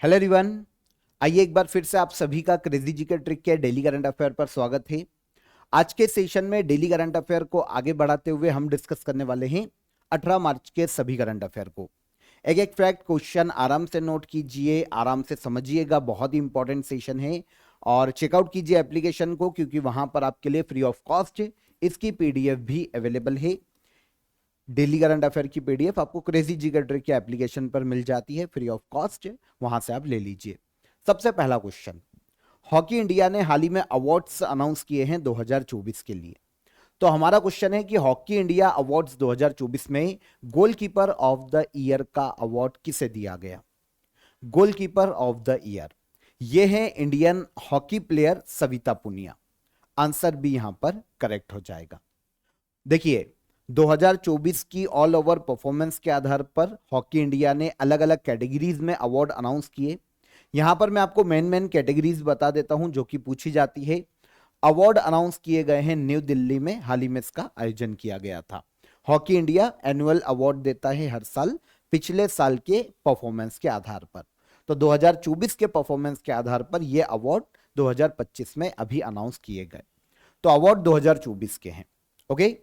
Hello everyone. आइए एक बार फिर से आप सभी का क्रेजी जी के ट्रिक के डेली करंट अफेयर पर स्वागत है। आज के सेशन में डेली करंट अफेयर को आगे बढ़ाते हुए हम डिस्कस करने वाले हैं 18 मार्च के सभी करंट अफेयर को। एक एक फैक्ट क्वेश्चन आराम से नोट कीजिए, आराम से समझिएगा, बहुत ही इंपॉर्टेंट सेशन है। और चेकआउट कीजिए एप्लीकेशन को, क्योंकि वहां पर आपके लिए फ्री ऑफ कॉस्ट इसकी पीडीएफ भी अवेलेबल है। डेली करंट अफेयर की पीडीएफ आपको क्रेजी जी का ट्रिक के एप्लीकेशन पर मिल जाती है फ्री ऑफ कॉस्ट, वहां से आप ले लीजिए। सबसे पहला क्वेश्चन, हॉकी इंडिया ने हाल ही में अवार्ड्स अनाउंस किए हैं 2024 के लिए। तो हमारा क्वेश्चन है कि हॉकी इंडिया अवार्ड्स 2024 में गोलकीपर ऑफ द ईयर का अवार्ड किसे दिया गया? गोलकीपर ऑफ द ईयर ये है Indian hockey player Savita Punia. Answer भी यहां पर करेक्ट हो जाएगा। देखिए, 2024 की ऑल ओवर परफॉर्मेंस के आधार पर हॉकी इंडिया ने अलग अलग कैटेगरीज में अवार्ड अनाउंस किए। यहां पर मैं आपको मेन कैटेगरीज बता देता हूं जो कि पूछी जाती है। अवार्ड अनाउंस किए गए हैं न्यू दिल्ली में, हाल ही में इसका आयोजन किया गया था। हॉकी इंडिया एनुअल अवार्ड देता है हर साल पिछले साल के परफॉर्मेंस के आधार पर। तो 2024 के परफॉर्मेंस के आधार पर यह अवार्ड 2025 में अभी अनाउंस किए गए। तो अवार्ड 2024 के हैं। ओके,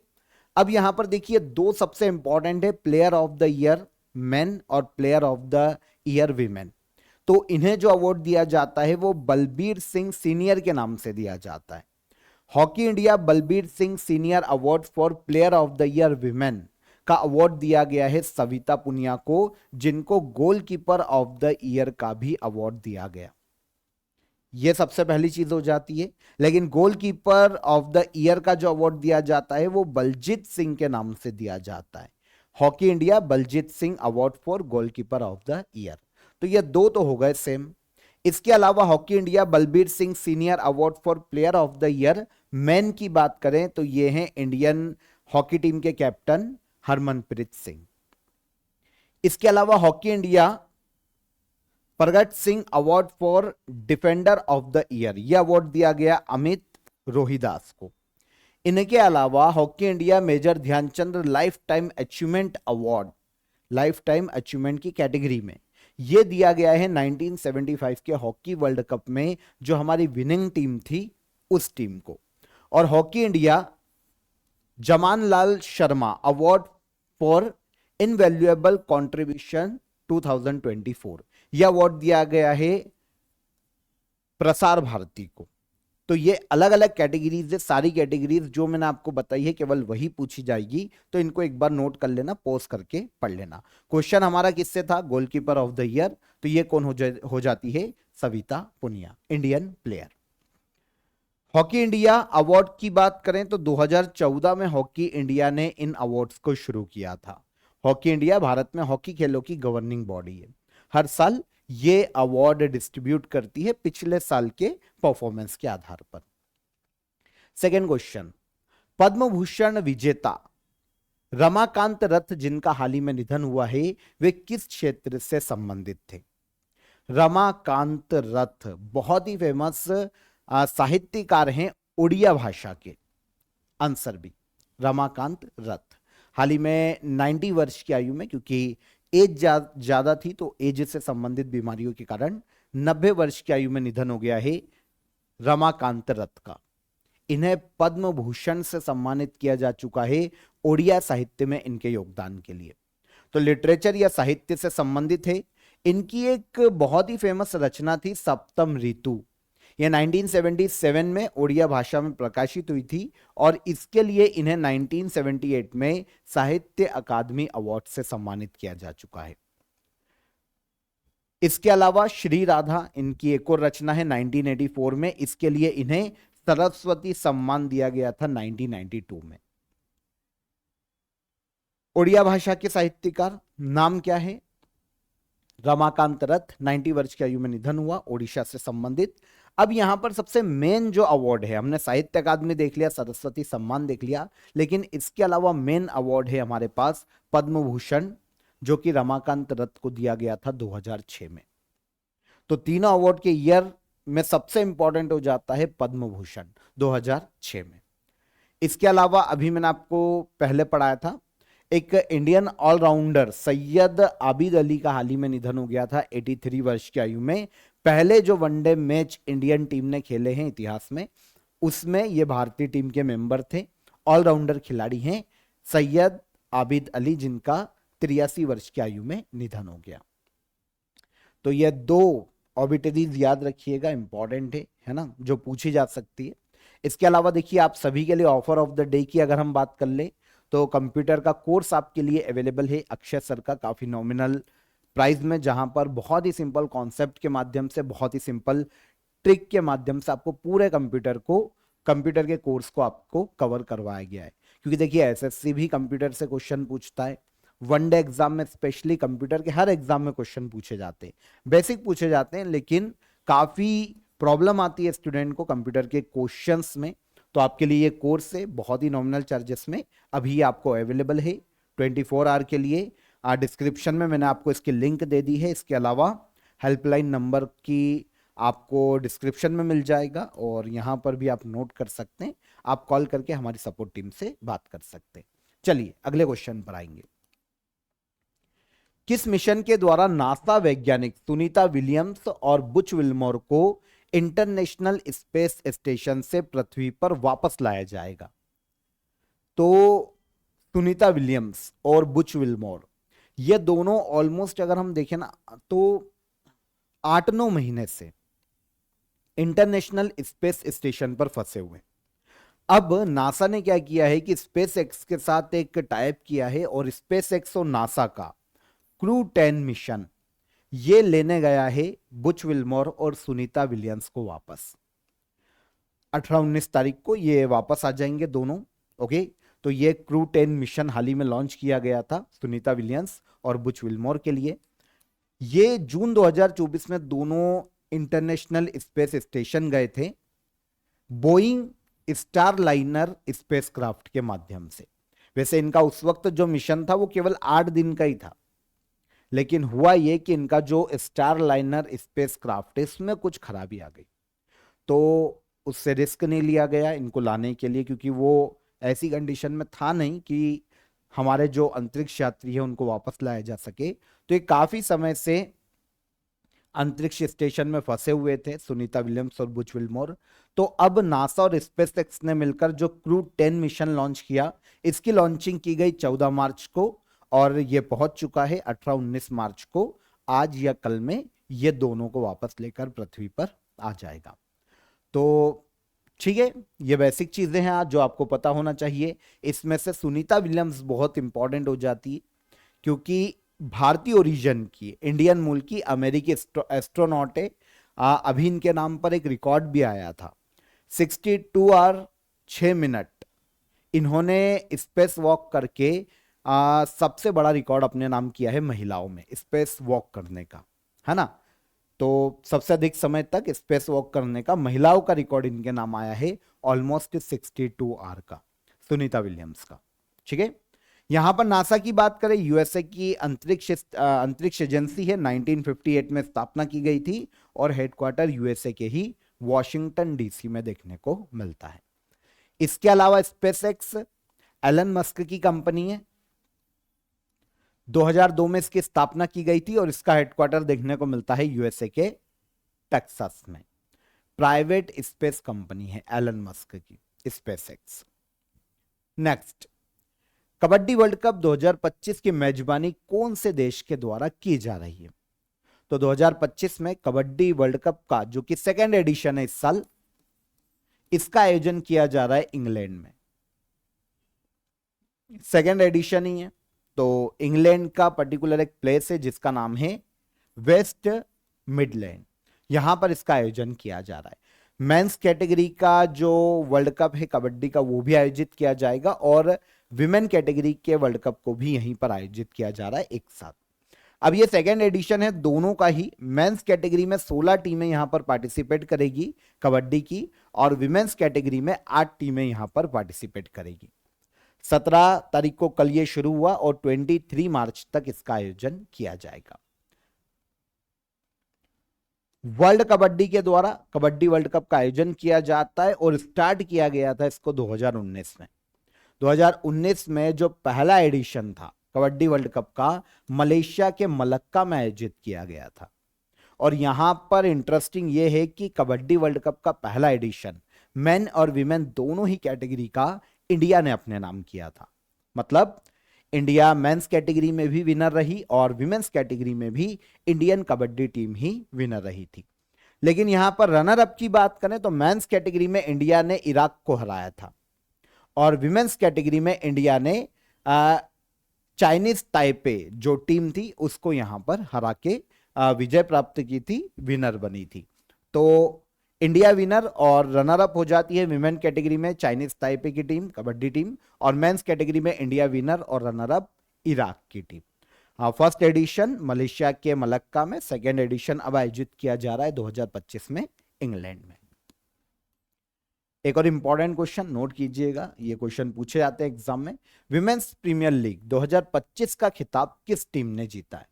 अब यहां पर देखिए दो सबसे इंपॉर्टेंट है, player of the year men और player of the year women. तो इन्हें जो अवार्ड दिया जाता है वो बलबीर सिंह सीनियर के नाम से दिया जाता है। Hockey India Balbir Singh senior award for player of the year women का अवार्ड दिया गया है सविता पुनिया को, जिनको गोलकीपर ऑफ द ईयर का भी अवार्ड दिया गया। यह सबसे पहली चीज हो जाती है। लेकिन गोलकीपर ऑफ द ईयर का जो अवार्ड दिया जाता है वो बलजीत सिंह के नाम से दिया जाता है। Hockey India Baljit Singh award for goalkeeper of the year. तो ये दो तो हो गए सेम। इसके अलावा Hockey India Balbir Singh senior award for player of the year man की बात करें तो ये हैं इंडियन हॉकी टीम के कैप्टन हरमनप्रीत सिंह। इसके अलावा Hockey India Pargat Singh award for defender of the year, यह अवार्ड दिया गया अमित रोहिदास को। इनके अलावा Hockey India major Dhyanchand lifetime achievement award, lifetime achievement की कैटेगरी में यह दिया गया है 1975 के हॉकी वर्ल्ड कप में जो हमारी विनिंग टीम थी उस टीम को। और hockey India Jamanlal Sharma award for invaluable contribution 2024, यह अवार्ड दिया गया है प्रसार भारती को। तो ये अलग अलग कैटेगरीज है। सारी कैटेगरीज जो मैंने आपको बताई है केवल वही पूछी जाएगी, तो इनको एक बार नोट कर लेना, पॉज करके पढ़ लेना। क्वेश्चन हमारा किससे था? Goalkeeper of the year. तो ये कौन हो जाती है? Savita Punia, Indian player. Hockey India award की बात करें तो 2014 में हॉकी इंडिया ने इन अवार्ड्स को शुरू किया था। हॉकी इंडिया भारत में हॉकी खेलों की गवर्निंग बॉडी है। हर साल ये अवार्ड डिस्ट्रीब्यूट करती है पिछले साल के परफॉर्मेंस के आधार पर। सेकेंड क्वेश्चन, पद्म भूषण विजेता रमाकांत रथ जिनका हाल ही में निधन हुआ है वे किस क्षेत्र से संबंधित थे? रमाकांत रथ बहुत ही फेमस साहित्यकार हैं उड़िया भाषा के। आंसर बी, रमाकांत रथ। हाल ही में 90 वर्ष की आयु में, क्योंकि एज ज्यादा थी तो एज से संबंधित बीमारियों के कारण 90 वर्ष की आयु में निधन हो गया है रमाकांत रथ का। इन्हें पद्म भूषण से सम्मानित किया जा चुका है ओडिया साहित्य में इनके योगदान के लिए। तो लिटरेचर या साहित्य से संबंधित है। इनकी एक बहुत ही फेमस रचना थी सप्तम ऋतु, यह 1977 में ओडिया भाषा में प्रकाशित हुई थी और इसके लिए इन्हें 1978 में साहित्य अकादमी अवार्ड से सम्मानित किया जा चुका है। इसके अलावा श्री राधा इनकी एक और रचना है 1984 में, इसके लिए इन्हें सरस्वती सम्मान दिया गया था 1992 में। ओडिया भाषा के साहित्यकार नाम क्या है? रमाकांत रथ, 90 वर्ष की आयु में निधन हुआ, ओडिशा से संबंधित। अब यहां पर सबसे मेन जो अवार्ड है, हमने साहित्य अकादमी देख लिया, सरस्वती सम्मान देख लिया, लेकिन इसके अलावा मेन अवार्ड है हमारे पास पद्म भूषण, जो कि रमाकांत रथ को दिया गया था 2006 में। तो तीनों अवार्ड के ईयर में सबसे इंपॉर्टेंट हो जाता है पद्म भूषण 2006 में। इसके अलावा अभी मैंने आपको पहले पढ़ाया था एक इंडियन ऑलराउंडर सैयद आबिद अली का हाल ही में निधन हो गया था 83 वर्ष की आयु में। पहले जो वनडे मैच इंडियन टीम ने खेले हैं इतिहास में, उसमें ये भारतीय टीम के मेंबर थे, ऑलराउंडर खिलाड़ी हैं सैयद आबिद अली, जिनका 83 वर्ष की आयु में निधन हो गया। तो ये दो ऑबिटरीज याद रखिएगा, इंपॉर्टेंट है ना, जो पूछी जा सकती है। इसके अलावा देखिए, आप सभी के लिए ऑफर ऑफ द डे की अगर हम बात कर ले तो कंप्यूटर का कोर्स आपके लिए अवेलेबल है अक्षय सर का, काफी नॉमिनल प्राइस में, जहां पर बहुत ही सिंपल कॉन्सेप्ट के माध्यम से, बहुत ही सिंपल ट्रिक के माध्यम से आपको पूरे कंप्यूटर के कोर्स को आपको कवर करवाया गया है। क्योंकि देखिए, एसएससी भी कंप्यूटर से क्वेश्चन पूछता है, वनडे एग्जाम में स्पेशली कंप्यूटर के हर एग्जाम में क्वेश्चन पूछे जाते हैं, बेसिक पूछे जाते हैं, लेकिन काफी प्रॉब्लम आती है स्टूडेंट को कंप्यूटर के क्वेश्चंस में। तो आपके लिए ये कोर्स है बहुत ही नॉमिनल चार्जेस में, अभी आपको अवेलेबल है 24 आवर के लिए। डिस्क्रिप्शन में मैंने आपको इसकी लिंक दे दी है। इसके अलावा हेल्पलाइन नंबर की आपको डिस्क्रिप्शन में मिल जाएगा, और यहां पर भी आप नोट कर सकते हैं, आप कॉल करके हमारी सपोर्ट टीम से बात कर सकते हैं। चलिए अगले क्वेश्चन पर आएंगे। किस मिशन के द्वारा नासा वैज्ञानिक सुनीता विलियम्स और बुच विल्मोर को इंटरनेशनल स्पेस स्टेशन से पृथ्वी पर वापस लाया जाएगा? तो सुनीता विलियम्स और बुच विल्मोर, ये दोनों ऑलमोस्ट अगर हम देखें ना तो 8-9 महीने से इंटरनेशनल स्पेस स्टेशन पर फंसे हुए। अब नासा ने क्या किया है कि स्पेस एक्स के साथ एक टाइप किया है, और स्पेस एक्स और नासा का क्रू 10 मिशन ये लेने गया है बुच विल्मोर और सुनीता विलियम्स को वापस। 18-19 तारीख को ये वापस आ जाएंगे दोनों। ओके, तो ये क्रू 10 मिशन हाल ही में लॉन्च किया गया था सुनीता विलियम्स और बुच विल्मोर के लिए। ये जून 2024 में दोनों इंटरनेशनल स्पेस स्टेशन गए थे बोइंग स्टारलाइनर स्पेसक्राफ्ट के माध्यम से। वैसे इनका उस वक्त जो मिशन था वो केवल 8 दिन का ही था, लेकिन हुआ ये कि इनका जो स्टारलाइनर स्पेसक्राफ्ट है इसमें कुछ खराबी आ गई, तो उससे रिस्क नहीं लिया गया इनको लाने के लिए, क्योंकि वो ऐसी कंडीशन में था नहीं कि हमारे जो अंतरिक्ष यात्री है उनको वापस लाया जा सके। तो ये काफी समय से अंतरिक्ष स्टेशन में फंसे हुए थे सुनीता विलियम्स और बुच विल्मोर। तो अब नासा और स्पेसएक्स ने मिलकर जो क्रू 10 मिशन लॉन्च किया, इसकी लॉन्चिंग की गई 14 मार्च को, और ये पहुंच चुका है 18-19 मार्च को। आज या कल में ये दोनों को वापस लेकर पृथ्वी पर आ जाएगा। तो ठीक है, ये बेसिक चीजें हैं आज जो आपको पता होना चाहिए। इसमें से सुनीता विलियम्स बहुत इंपॉर्टेंट हो जाती है, क्योंकि भारतीय ओरिजिन की, इंडियन मूल की अमेरिकी एस्ट्रोनॉट है। अभी इनके नाम पर एक रिकॉर्ड भी आया था, 62 आवर 6 मिनट इन्होंने स्पेस वॉक करके सबसे बड़ा रिकॉर्ड अपने नाम किया है महिलाओं में स्पेस वॉक करने का, है ना। तो सबसे अधिक समय तक स्पेस वॉक करने का महिलाओं का रिकॉर्ड इनके नाम आया है, ऑलमोस्ट 62 आवर का, सुनीता विलियम्स का। ठीक है, यहां पर नासा की बात करें, यूएसए की अंतरिक्ष एजेंसी है, 1958 में स्थापना की गई थी, और हेडक्वार्टर यूएसए के ही वॉशिंगटन डीसी में देखने को मिलता है। इसके अलावा स्पेसएक्स एलन मस्क की कंपनी है, 2002 में इसकी स्थापना की गई थी, और इसका हेडक्वार्टर देखने को मिलता है यूएसए के टेक्सास में। प्राइवेट स्पेस कंपनी है एलन मस्क की SpaceX. Next, kabaddi world cup 2025 की मेजबानी कौन से देश के द्वारा की जा रही है? तो 2025 में कबड्डी वर्ल्ड कप का जो कि सेकेंड एडिशन है इस साल, इसका आयोजन किया जा रहा है इंग्लैंड में। सेकेंड एडिशन ही है, तो इंग्लैंड का पर्टिकुलर एक प्लेस है जिसका नाम है वेस्ट मिडलैंड, यहां पर इसका आयोजन किया जा रहा है। मेंस कैटेगरी का जो वर्ल्ड कप है कबड्डी का वो भी आयोजित किया जाएगा, और विमेन कैटेगरी के वर्ल्ड कप को भी यहीं पर आयोजित किया जा रहा है एक साथ। अब ये सेकेंड एडिशन है दोनों का ही। मेंस कैटेगरी में 16 टीमें यहां पर पार्टिसिपेट करेगी कबड्डी की, और विमेन्स कैटेगरी में 8 टीमें यहां पर पार्टिसिपेट करेगी। 17 तारीख को कल ये शुरू हुआ, और 23 मार्च तक इसका आयोजन किया जाएगा। वर्ल्ड कबड्डी के द्वारा कबड्डी वर्ल्ड कप का आयोजन किया जाता है, और स्टार्ट किया गया था इसको 2019 में। 2019 में जो पहला एडिशन था कबड्डी वर्ल्ड कप का, मलेशिया के मलक्का में आयोजित किया गया था। और यहां पर इंटरेस्टिंग ये है कि कबड्डी वर्ल्ड कप का पहला एडिशन मेन और विमेन दोनों ही कैटेगरी का इंडिया ने अपने नाम किया था। मतलब इंडिया मेंस कैटेगरी में भी विनर रही और विमेन्स कैटेगरी में भी इंडियन कबड्डी टीम ही विनर रही थी। लेकिन यहां पर रनर अप की बात करें तो मेंस कैटेगरी में इंडिया ने इराक को हराया था और विमेन्स कैटेगरी में इंडिया ने चाइनीज ताइपे जो टीम थी उसको यहां पर हरा के विजय प्राप्त की थी, विनर बनी थी। तो इंडिया विनर और रनर अप हो जाती है विमेन कैटेगरी में चाइनीज ताइपे की टीम, कबड्डी टीम, और मेंस कैटेगरी में इंडिया विनर और रनर अप इराक की टीम। फर्स्ट एडिशन मलेशिया के मलक्का में, सेकेंड एडिशन अब आयोजित किया जा रहा है 2025 में इंग्लैंड में। एक और इंपॉर्टेंट क्वेश्चन नोट कीजिएगा, ये क्वेश्चन पूछे जाते हैं एग्जाम में। विमेन्स प्रीमियर लीग 2025 का खिताब किस टीम ने जीता है?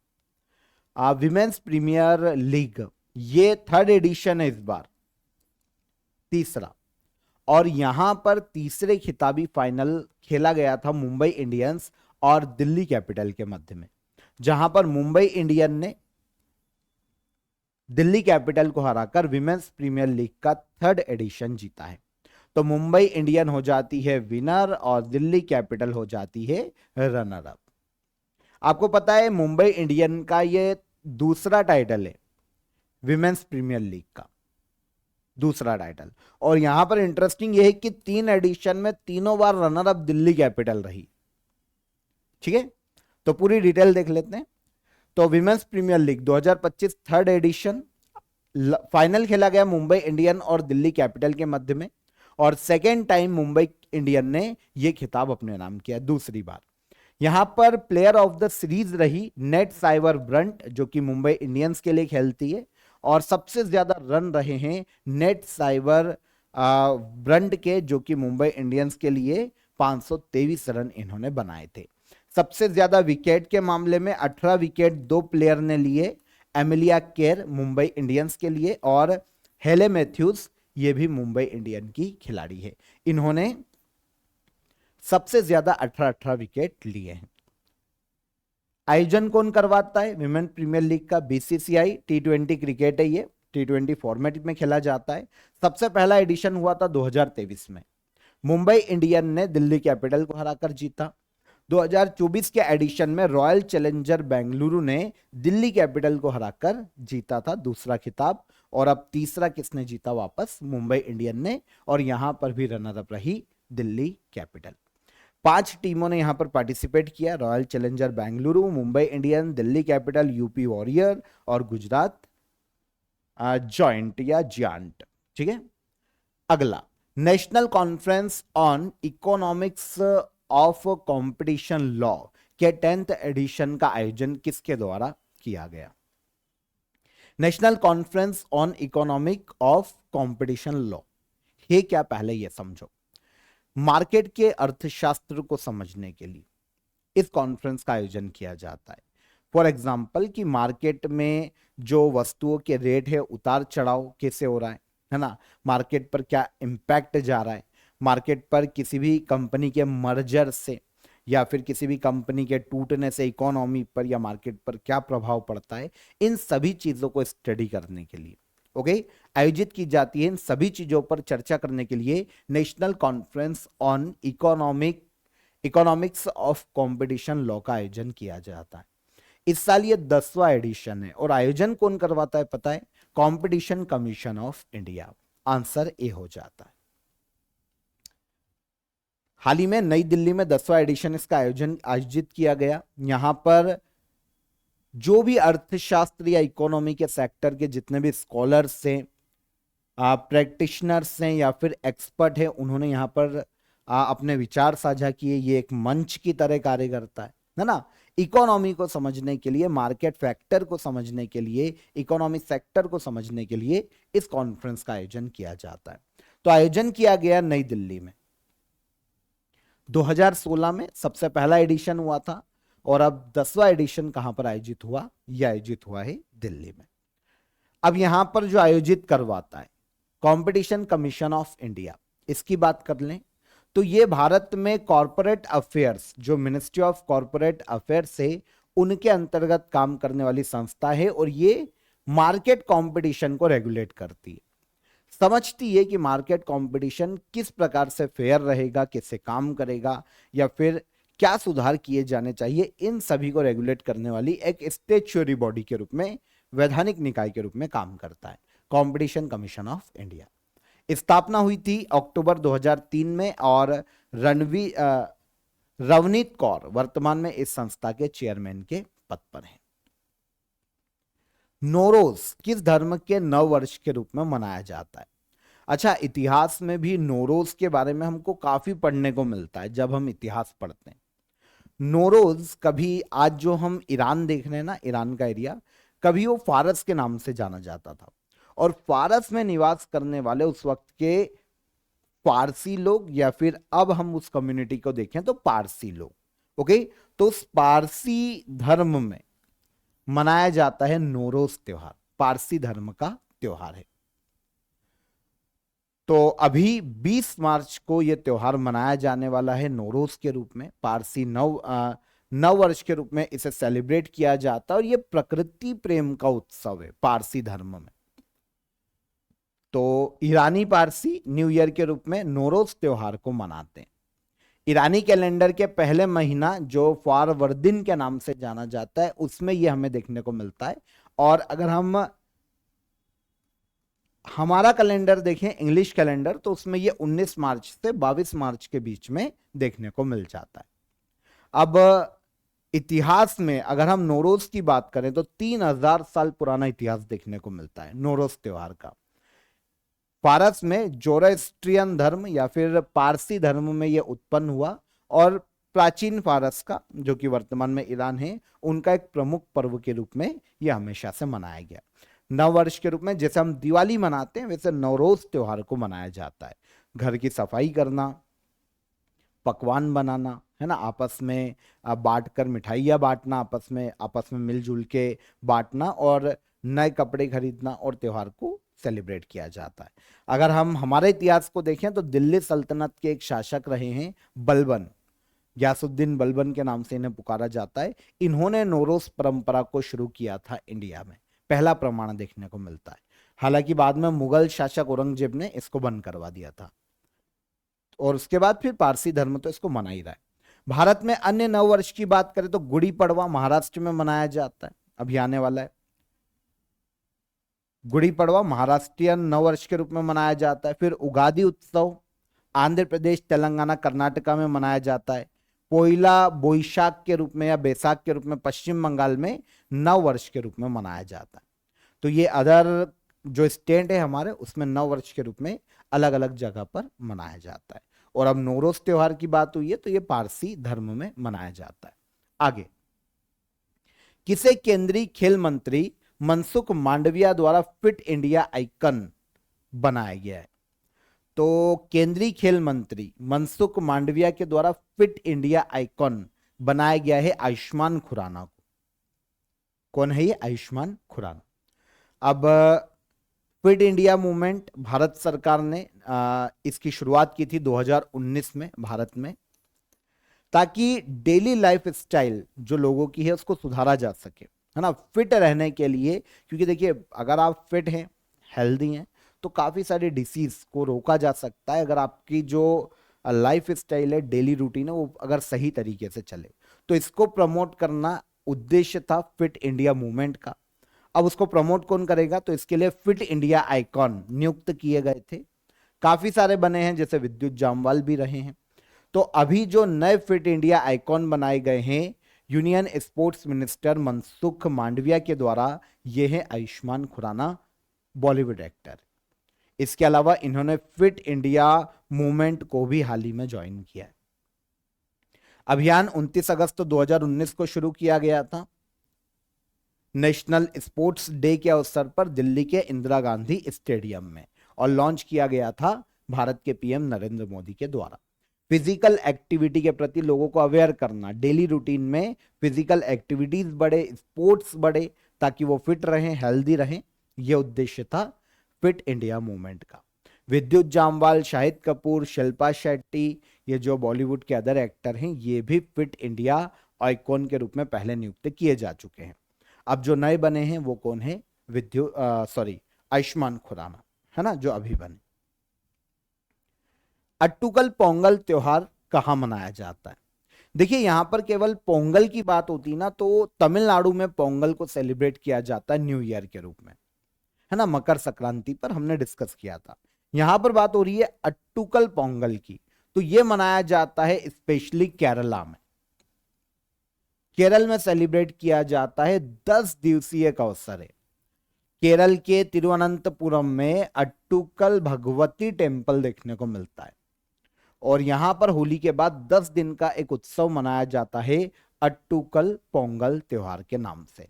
विमेन्स प्रीमियर लीग ये थर्ड एडिशन है, इस बार तीसरा, और यहां पर तीसरे खिताबी फाइनल खेला गया था मुंबई इंडियंस और दिल्ली कैपिटल के मध्य में, जहां पर मुंबई इंडियन ने दिल्ली कैपिटल को हराकर विमेन्स प्रीमियर लीग का थर्ड एडिशन जीता है। तो मुंबई इंडियन हो जाती है विनर और दिल्ली कैपिटल हो जाती है रनर अप। आपको पता है मुंबई इंडियन का ये दूसरा टाइटल है विमेन्स प्रीमियर लीग का, दूसरा टाइटल। और यहां पर इंटरेस्टिंग ये है कि 3 एडिशन में तीनों बार रनर अप दिल्ली कैपिटल रही। ठीक है, तो पूरी डिटेल देख लेते हैं। तो women's premier league 2025 third edition, final खेला गया मुंबई इंडियन और दिल्ली कैपिटल के मध्य में, और सेकेंड टाइम मुंबई इंडियन ने यह खिताब अपने नाम किया दूसरी बार। यहां पर प्लेयर ऑफ द सीरीज रही नेट साइवर ब्रंट, जो कि मुंबई इंडियंस के लिए खेलती है, और सबसे ज्यादा रन रहे हैं नेट साइबर ब्रंट के, जो कि मुंबई इंडियंस के लिए 523 रन इन्होंने बनाए थे। सबसे ज्यादा विकेट के मामले में 18 विकेट 2 प्लेयर ने लिए, एमिलिया केर मुंबई इंडियंस के लिए और हेले मैथ्यूज, ये भी मुंबई इंडियन की खिलाड़ी है। इन्होंने सबसे ज्यादा 18 विकेट लिए हैं। आयोजन कौन करवाता है विमेन प्रीमियर लीग का? बीसीसीआई। T20 क्रिकेट है, ये T20 फॉर्मेट में खेला जाता है। सबसे पहला एडिशन हुआ था 2023 में, मुंबई इंडियन ने दिल्ली कैपिटल को हराकर जीता। 2024 के एडिशन में रॉयल चैलेंजर बेंगलुरु ने दिल्ली कैपिटल को हराकर जीता था दूसरा खिताब, और अब तीसरा किसने जीता वापस? मुंबई इंडियन ने, और यहां पर भी रनर अप रही दिल्ली कैपिटल। 5 टीमों ने यहां पर पार्टिसिपेट किया, royal challenger Bengaluru, Mumbai Indian, Delhi capital, UP warrior और गुजरात जॉइंट या जियांट। ठीक है, अगला national conference on economics of competition law के 10th एडिशन का आयोजन किसके द्वारा किया गया? National conference on economic of competition law ये क्या, पहले ये समझो। मार्केट के अर्थशास्त्र को समझने के लिए इस कॉन्फ्रेंस का आयोजन किया जाता है। फॉर एग्जाम्पल कि मार्केट में जो वस्तुओं के रेट है उतार चढ़ाव कैसे हो रहा है ना, मार्केट पर क्या इंपैक्ट जा रहा है, मार्केट पर किसी भी कंपनी के मर्जर से या फिर किसी भी कंपनी के टूटने से इकोनॉमी पर या मार्केट पर क्या प्रभाव पड़ता है, इन सभी चीजों को स्टडी करने के लिए ओके आयोजित की जाती है। इन सभी चीजों पर चर्चा करने के लिए national conference on economics of competition law का आयोजन किया जाता है। इस साल ये 10वां एडिशन है, और आयोजन कौन करवाता है पता है? Competition commission of India. Answer A हो जाता है। हाल ही में नई दिल्ली में 10वां एडिशन इसका आयोजित किया गया। यहां पर जो भी अर्थशास्त्र या इकोनॉमी के सेक्टर के जितने भी स्कॉलर्स हैं, प्रैक्टिशनर्स हैं या फिर एक्सपर्ट हैं, उन्होंने यहाँ पर अपने विचार साझा किए। ये एक मंच की तरह कार्य करता है ना, इकोनॉमी को समझने के लिए, मार्केट फैक्टर को समझने के लिए, इकोनॉमिक सेक्टर को समझने के लिए इस कॉन्फ्रेंस का आयोजन किया जाता है। तो आयोजन किया गया नई दिल्ली में 2016 में, सबसे पहला एडिशन हुआ था, और अब 10वां एडिशन कहां पर आयोजित हुआ? यह आयोजित हुआ है दिल्ली में। अब यहां पर जो आयोजित करवाता है कंपटीशन कमीशन ऑफ इंडिया, इसकी बात कर लें तो ये भारत में कॉरपोरेट अफेयर्स, जो मिनिस्ट्री ऑफ कॉरपोरेट अफेयर्स है, उनके अंतर्गत काम करने वाली संस्था है और ये मार्केट कंपटीशन को रेगुलेट करती है, समझती है कि मार्केट कंपटीशन किस प्रकार से फेयर रहेगा, कैसे काम करेगा, या फिर क्या सुधार किए जाने चाहिए। इन सभी को रेगुलेट करने वाली एक स्टैट्यूटरी बॉडी के रूप में, वैधानिक निकाय के रूप में काम करता है कंपटीशन कमीशन ऑफ इंडिया। स्थापना हुई थी अक्टूबर 2003 में और रवनीत कौर वर्तमान में इस संस्था के चेयरमैन के पद पर हैं। नौरोज किस धर्म के नव वर्ष के रूप में मनाया जाता है? अच्छा, इतिहास में भी नौरोज के बारे में हमको काफी पढ़ने को मिलता है जब हम इतिहास पढ़ते हैं। नौरोज कभी, आज जो हम ईरान देख रहे हैं ना, ईरान का एरिया, कभी वो फारस के नाम से जाना जाता था और फारस में निवास करने वाले उस वक्त के पारसी लोग, या फिर अब हम उस कम्युनिटी को देखें तो पारसी लोग, ओके, तो उस पारसी धर्म में मनाया जाता है नौरोज त्योहार, पारसी धर्म का त्योहार है। तो अभी 20 मार्च को यह त्योहार मनाया जाने वाला है नौरोज के रूप में, पारसी नव वर्ष के रूप में इसे सेलिब्रेट किया जाता है और यह प्रकृति प्रेम का उत्सव है पारसी धर्म में। तो ईरानी पारसी न्यू ईयर के रूप में नौरोज त्योहार को मनाते हैं। ईरानी कैलेंडर के पहले महीना जो फारवर्दिन के नाम से जाना जाता है, उसमें यह हमें देखने को मिलता है। और अगर हम हमारा कैलेंडर देखें, इंग्लिश कैलेंडर, तो उसमें यह 19 मार्च से 22 मार्च के बीच में देखने को मिल जाता है। अब इतिहास में अगर हम नौरोज की बात करें तो 3000 साल पुराना इतिहास देखने को मिलता है नौरोज त्योहार का। फारस में जोरोस्ट्रियन धर्म या फिर पारसी धर्म में यह उत्पन्न हुआ और प्राचीन फारस का, जो कि वर्तमान में ईरान है, उनका एक प्रमुख पर्व के रूप में यह हमेशा से मनाया गया। नव वर्ष के रूप में जैसे हम दिवाली मनाते हैं, वैसे नौरोज त्योहार को मनाया जाता है। घर की सफाई करना, पकवान बनाना, है ना, आपस में बांटकर मिठाइयाँ बांटना, आपस में मिलजुल के बांटना और नए कपड़े खरीदना और त्योहार को सेलिब्रेट किया जाता है। अगर हम हमारे इतिहास को देखें तो दिल्ली सल्तनत के एक शासक रहे हैं बलबन, गयासुद्दीन बलबन के नाम से इन्हें पुकारा जाता है। इन्होंने नौरोज परंपरा को शुरू किया था इंडिया में, पहला प्रमाण देखने को मिलता है। हालांकि बाद में मुगल शासक औरंगजेब ने इसको बंद करवा दिया था और उसके बाद फिर पारसी धर्म तो इसको मना ही रहा है। भारत में अन्य नव वर्ष की बात करें तो गुड़ी पड़वा महाराष्ट्र में मनाया जाता है, अभी आने वाला है। गुड़ी पड़वा महाराष्ट्रियन नव वर्ष के रूप में मनाया जाता है। फिर उगादी उत्सव आंध्र प्रदेश, तेलंगाना, कर्नाटका में मनाया जाता है। पोइला बोईशाख के रूप में या बैसाख के रूप में पश्चिम बंगाल में नव वर्ष के रूप में मनाया जाता है। तो ये अदर जो स्टेट है हमारे, उसमें नव वर्ष के रूप में अलग अलग जगह पर मनाया जाता है। और अब नौरोज त्योहार की बात हुई है तो ये पारसी धर्म में मनाया जाता है। आगे, किसे केंद्रीय खेल मंत्री मनसुख मांडविया द्वारा फिट इंडिया आइकन बनाया गया है? तो केंद्रीय खेल मंत्री मनसुख मांडविया के द्वारा फिट इंडिया आइकॉन बनाया गया है आयुष्मान खुराना को। कौन है ये? आयुष्मान खुराना। अब फिट इंडिया मूवमेंट भारत सरकार ने इसकी शुरुआत की थी 2019 में भारत में, ताकि डेली लाइफ स्टाइल जो लोगों की है उसको सुधारा जा सके, है ना, फिट रहने के लिए। क्योंकि देखिए, अगर आप फिट हैं, हेल्दी हैं, तो काफी सारी डिसीज को रोका जा सकता है अगर आपकी जो लाइफ स्टाइल है, डेली रूटीन है, वो अगर सही तरीके से चले। तो इसको प्रमोट करना उद्देश्य था फिट इंडिया मूवमेंट का। अब उसको प्रमोट कौन करेगा? तो इसके लिए फिट इंडिया आइकॉन नियुक्त किए गए थे, काफी सारे बने हैं, जैसे विद्युत जामवाल भी रहे हैं। तो अभी जो नए फिट इंडिया आइकॉन बनाए गए हैं union sports minister Mansukh Mandaviya के द्वारा, ये है आयुष्मान खुराना, बॉलीवुड एक्टर। इसके अलावा इन्होंने फिट इंडिया मूवमेंट को भी हाल ही में ज्वाइन किया है। अभियान 29 अगस्त 2019 को शुरू किया गया था नेशनल स्पोर्ट्स डे के अवसर पर दिल्ली के इंदिरा गांधी स्टेडियम में, और लॉन्च किया गया था भारत के पीएम नरेंद्र मोदी के द्वारा। फिजिकल एक्टिविटी के प्रति लोगों को अवेयर करना, डेली रूटीन में फिजिकल एक्टिविटीज बढ़े, स्पोर्ट्स बढ़े, ताकि वो फिट रहें, हेल्दी रहें, यह उद्देश्य था फिट इंडिया मूवमेंट का। विद्युत जामवाल, शाहिद कपूर, शिल्पा शेट्टी, ये जो बॉलीवुड के अदर एक्टर हैं ये भी फिट इंडिया आइकॉन के रूप में पहले नियुक्त किए जा चुके हैं। अब जो नए बने हैं वो कौन है? आयुष्मान खुराना, है ना, जो अभी बने। अट्टुकल पोंगल त्योहार कहाँ मनाया जाता है? देखिए यहां पर केवल पोंगल की बात होती ना तो तमिलनाडु में पोंगल को सेलिब्रेट किया जाता है न्यू ईयर के रूप में, है ना, मकर संक्रांति पर हमने डिस्कस किया था। यहां पर बात हो रही है अट्टुकल पोंगल की, तो यह मनाया जाता है स्पेशली केरला में। केरल में सेलिब्रेट किया जाता है, 10 दिवसीय का अवसर है। केरल के तिरुवनंतपुरम में अट्टुकल भगवती टेम्पल देखने को मिलता है और यहां पर होली के बाद 10 दिन का एक उत्सव मनाया जाता है अट्टुकल पोंगल त्योहार के नाम से।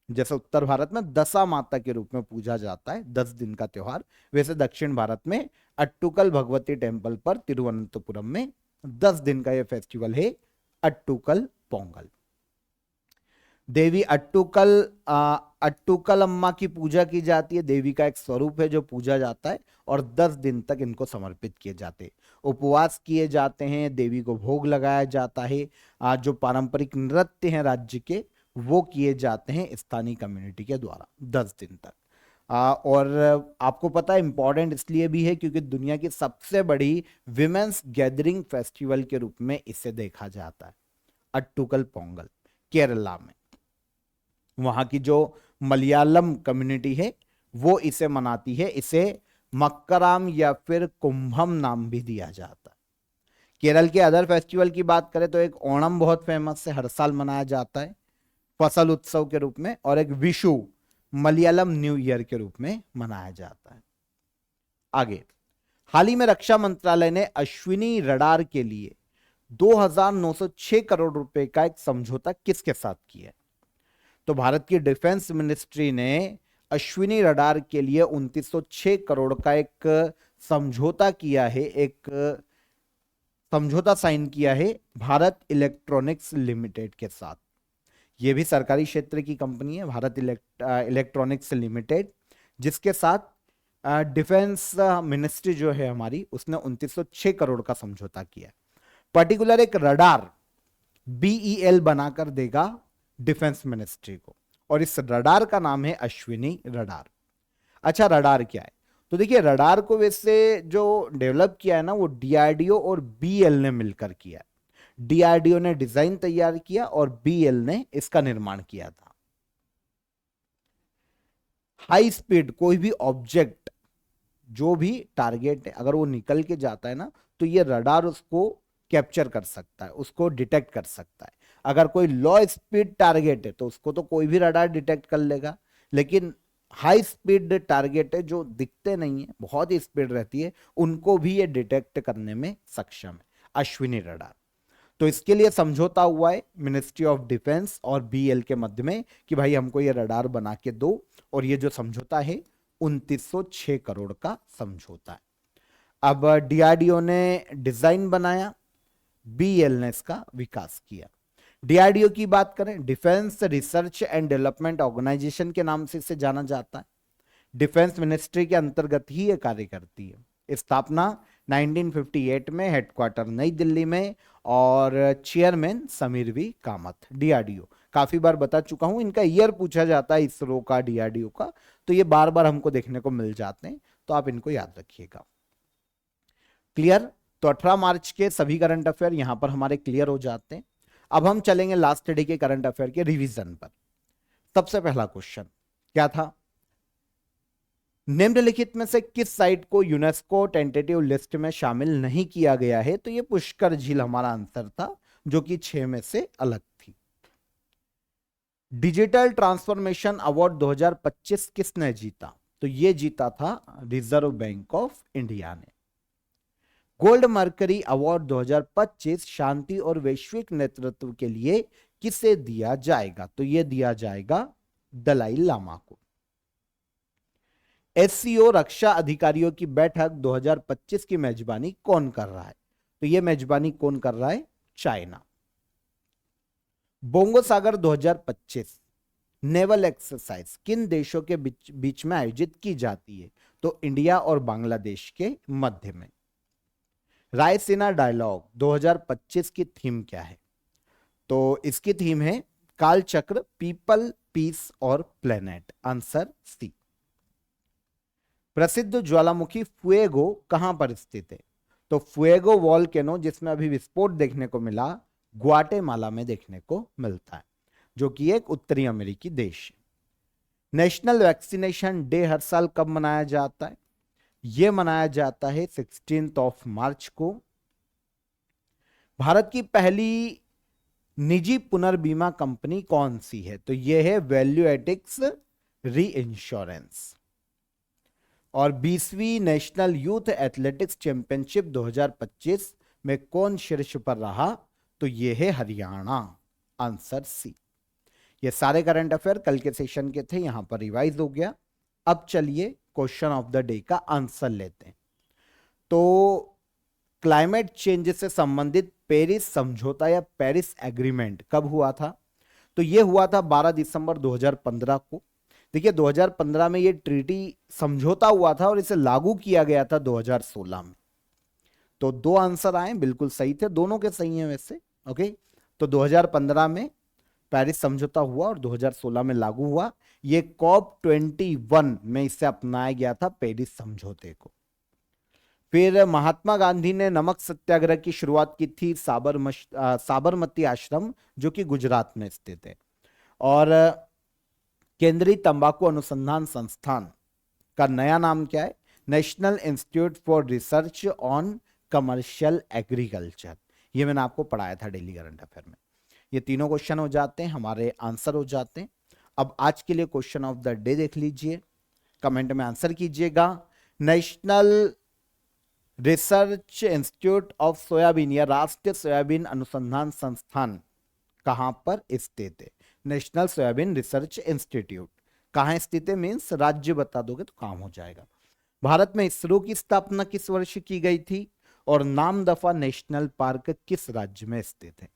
जैसे उत्तर भारत में दशा माता के रूप में पूजा जाता है 10 दिन का त्योहार, वैसे दक्षिण भारत में अट्टुकल भगवती टेम्पल पर तिरुवनंतपुरम में 10 दिन का यह फेस्टिवल है अट्टुकल पोंगल। देवी अट्टुकल अम्मा की पूजा की जाती है, देवी का एक स्वरूप है जो पूजा जाता है और 10 दिन तक इनको समर्पित किए जाते हैं। उपवास किए जाते हैं, देवी को भोग लगाया जाता है। जो पारंपरिक नृत्य हैं राज्य के वो किए जाते हैं स्थानीय कम्युनिटी के द्वारा 10 दिन तक। और आपको पता है इंपॉर्टेंट इसलिए भी है क्योंकि दुनिया की सबसे बड़ी विमेंस गैदरिंग फेस्टिवल के रूप में इसे देखा जाता है। अट्टुकल पोंगल केरला में, वहां की जो मलयालम कम्युनिटी है वो इसे मनाती है। इसे मक्कराम या फिर कुंभम नाम भी दिया जाता है। केरल के अदर फेस्टिवल की बात करें तो एक ओणम बहुत फेमस है, हर साल मनाया जाता है फसल उत्सव के रूप में, और एक विशु मलयालम न्यू ईयर के रूप में मनाया जाता है। आगे, हाल ही में रक्षा मंत्रालय ने अश्विनी रडार के लिए 2,906 करोड़ रुपए का एक समझौता किसके साथ किया है? तो भारत की डिफेंस मिनिस्ट्री ने अश्विनी रडार के लिए 2,906 करोड़ का एक समझौता किया है, एक समझौता साइन किया है भारत इलेक्ट्रॉनिक्स लिमिटेड के साथ। यह भी सरकारी क्षेत्र की कंपनी है भारत इलेक्ट्रॉनिक्स लिमिटेड, जिसके साथ डिफेंस मिनिस्ट्री जो है हमारी उसने 2,906 करोड़ का समझौता किया। पर्टिकुलर एक रडार BEL बनाकर देगा डिफेंस मिनिस्ट्री को और इस रडार का नाम है अश्विनी रडार। अच्छा, रडार क्या है? तो देखिए रडार को वैसे जो डेवलप किया है ना वो DRDO और BEL ने मिलकर किया है। DRDO ने डिजाइन तैयार किया और BEL ने इसका निर्माण किया था। हाई स्पीड कोई भी ऑब्जेक्ट, जो भी टारगेट है, अगर वो निकल के जाता है ना तो ये रडार उसको कैप्चर कर सकता है, उसको डिटेक्ट कर सकता है। अगर कोई लो स्पीड टारगेट है तो उसको तो कोई भी रडार डिटेक्ट कर लेगा, लेकिन हाई स्पीड टारगेट है जो दिखते नहीं है, बहुत ही स्पीड रहती है, उनको भी ये डिटेक्ट करने में सक्षम है अश्विनी रडार। तो इसके लिए समझौता हुआ है मिनिस्ट्री ऑफ डिफेंस और BEL के मध्य में कि भाई हमको ये रडार बना के दो, और ये जो समझौता है 2,906 करोड़ का समझौता है। अब DRDO ने डिजाइन बनाया, BEL ने इसका विकास किया। DRDO की बात करें, defence research and development organisation के नाम से इसे जाना जाता है। डिफेंस मिनिस्ट्री के अंतर्गत ही ये कार्य करती है। स्थापना 1958 में, हेडक्वार्टर नई दिल्ली में, और chairman Sameer V Kamat. DRDO काफी बार बता चुका हूं, इनका ईयर पूछा जाता है इसरो का, DRDO का, तो ये बार बार हमको देखने को मिल जाते हैं, तो आप इनको याद रखिएगा। क्लियर? तो 18 मार्च के सभी करंट अफेयर यहां पर हमारे क्लियर हो जाते हैं। अब हम चलेंगे लास्ट डे के करंट अफेयर के रिवीजन पर। सबसे पहला क्वेश्चन क्या था? निम्नलिखित में से किस साइट को यूनेस्को टेंटेटिव लिस्ट में शामिल नहीं किया गया है? तो ये पुष्कर झील हमारा आंसर था, जो कि 6 में से अलग थी। डिजिटल ट्रांसफॉर्मेशन अवार्ड 2025 किसने जीता? तो ये जीता था रिजर्व बैंक ऑफ इंडिया ने। गोल्ड मर्करी अवार्ड 2025 शांति और वैश्विक नेतृत्व के लिए किसे दिया जाएगा? तो यह दिया जाएगा दलाई लामा को। SCO रक्षा अधिकारियों की बैठक 2025 की मेजबानी कौन कर रहा है? तो यह मेजबानी कौन कर रहा है? चाइना। बोंगो सागर 2025 नेवल एक्सरसाइज किन देशों के बीच में आयोजित की जाती है? तो इंडिया और बांग्लादेश के मध्य में। रायसीना डायलॉग 2025 की थीम क्या है? तो इसकी थीम है काल चक्र, पीपल, पीस और प्लेनेट। Answer C. प्रसिद्ध ज्वालामुखी फुएगो कहां पर स्थित है? तो फुएगो वॉल्केनो, जिसमें अभी विस्फोट देखने को मिला, ग्वाटेमाला में देखने को मिलता है, जो कि एक उत्तरी अमेरिकी देश है। नेशनल वैक्सीनेशन डे हर साल कब मनाया जाता है? यह मनाया जाता है 16 मार्च को। भारत की पहली निजी पुनर्बीमा कंपनी कौन सी है? तो यह है वैल्यूएटिक्स री इंश्योरेंस। और 20वीं नेशनल यूथ एथलेटिक्स चैंपियनशिप 2025 में कौन शीर्ष पर रहा? तो यह है हरियाणा। Answer C. ये सारे करंट अफेयर कल के सेशन के थे, यहां पर रिवाइज हो गया। अब चलिए क्वेश्चन ऑफ द डे का आंसर लेते हैं। तो क्लाइमेट चेंज से संबंधित पेरिस समझौता या पेरिस एग्रीमेंट कब हुआ था? तो यह हुआ था 12 दिसंबर 2015 को। देखिए 2015 में यह ट्रीटी समझौता हुआ था और इसे लागू किया गया था 2016 में। तो दो आंसर आए, बिल्कुल सही थे, दोनों के सही हैं वैसे। ओके, तो 2015 में पेरिस समझौता हुआ और 2016 में लागू हुआ। यह COP21 में इसे अपनाया गया था, पेरिस समझौते को। फिर महात्मा गांधी ने नमक सत्याग्रह की शुरुआत की थी साबरमती आश्रम, जो कि गुजरात में स्थित है। और केंद्रीय तंबाकू अनुसंधान संस्थान का नया नाम क्या है? National institute for research on commercial agriculture. ये मैंने आपको पढ़ाया था डेली करंट अफेयर में। ये तीनों क्वेश्चन हो जाते हैं, हमारे आंसर हो जाते हैं। अब आज के लिए क्वेश्चन ऑफ द डे देख लीजिए, कमेंट में आंसर कीजिएगा। National research institute of soybean या राष्ट्रीय सोयाबीन अनुसंधान संस्थान कहां पर स्थित है? नेशनल सोयाबीन रिसर्च इंस्टीट्यूट कहां स्थित है मींस राज्य बता दोगे तो काम हो जाएगा। भारत में इसरो की स्थापना किस वर्ष की गई थी? और नामदफा नेशनल पार्क किस राज्य में स्थित है?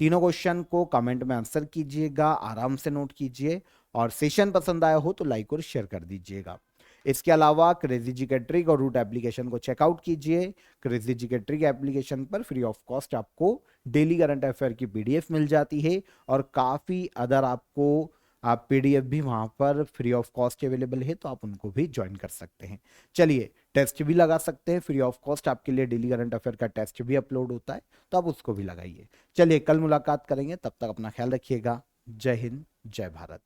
तीनों क्वेश्चन को कमेंट में आंसर कीजिएगा, आराम से नोट कीजिए। और सेशन पसंद आया हो तो लाइक और शेयर कर दीजिएगा। इसके अलावा क्रेजी जी के ट्रिक और रूट एप्लीकेशन को चेकआउट कीजिए। क्रेजी जी के ट्रिक एप्लीकेशन पर फ्री ऑफ कॉस्ट आपको डेली करंट अफेयर की पीडीएफ मिल जाती है और काफी अदर आपको पीडीएफ भी वहां पर फ्री ऑफ कॉस्ट अवेलेबल है, तो आप उनको भी ज्वाइन कर सकते हैं। चलिए टेस्ट भी लगा सकते हैं फ्री ऑफ कॉस्ट, आपके लिए डेली करंट अफेयर का टेस्ट भी अपलोड होता है, तो आप उसको भी लगाइए। चलिए कल मुलाकात करेंगे, तब तक अपना ख्याल रखिएगा। जय हिंद, जय भारत।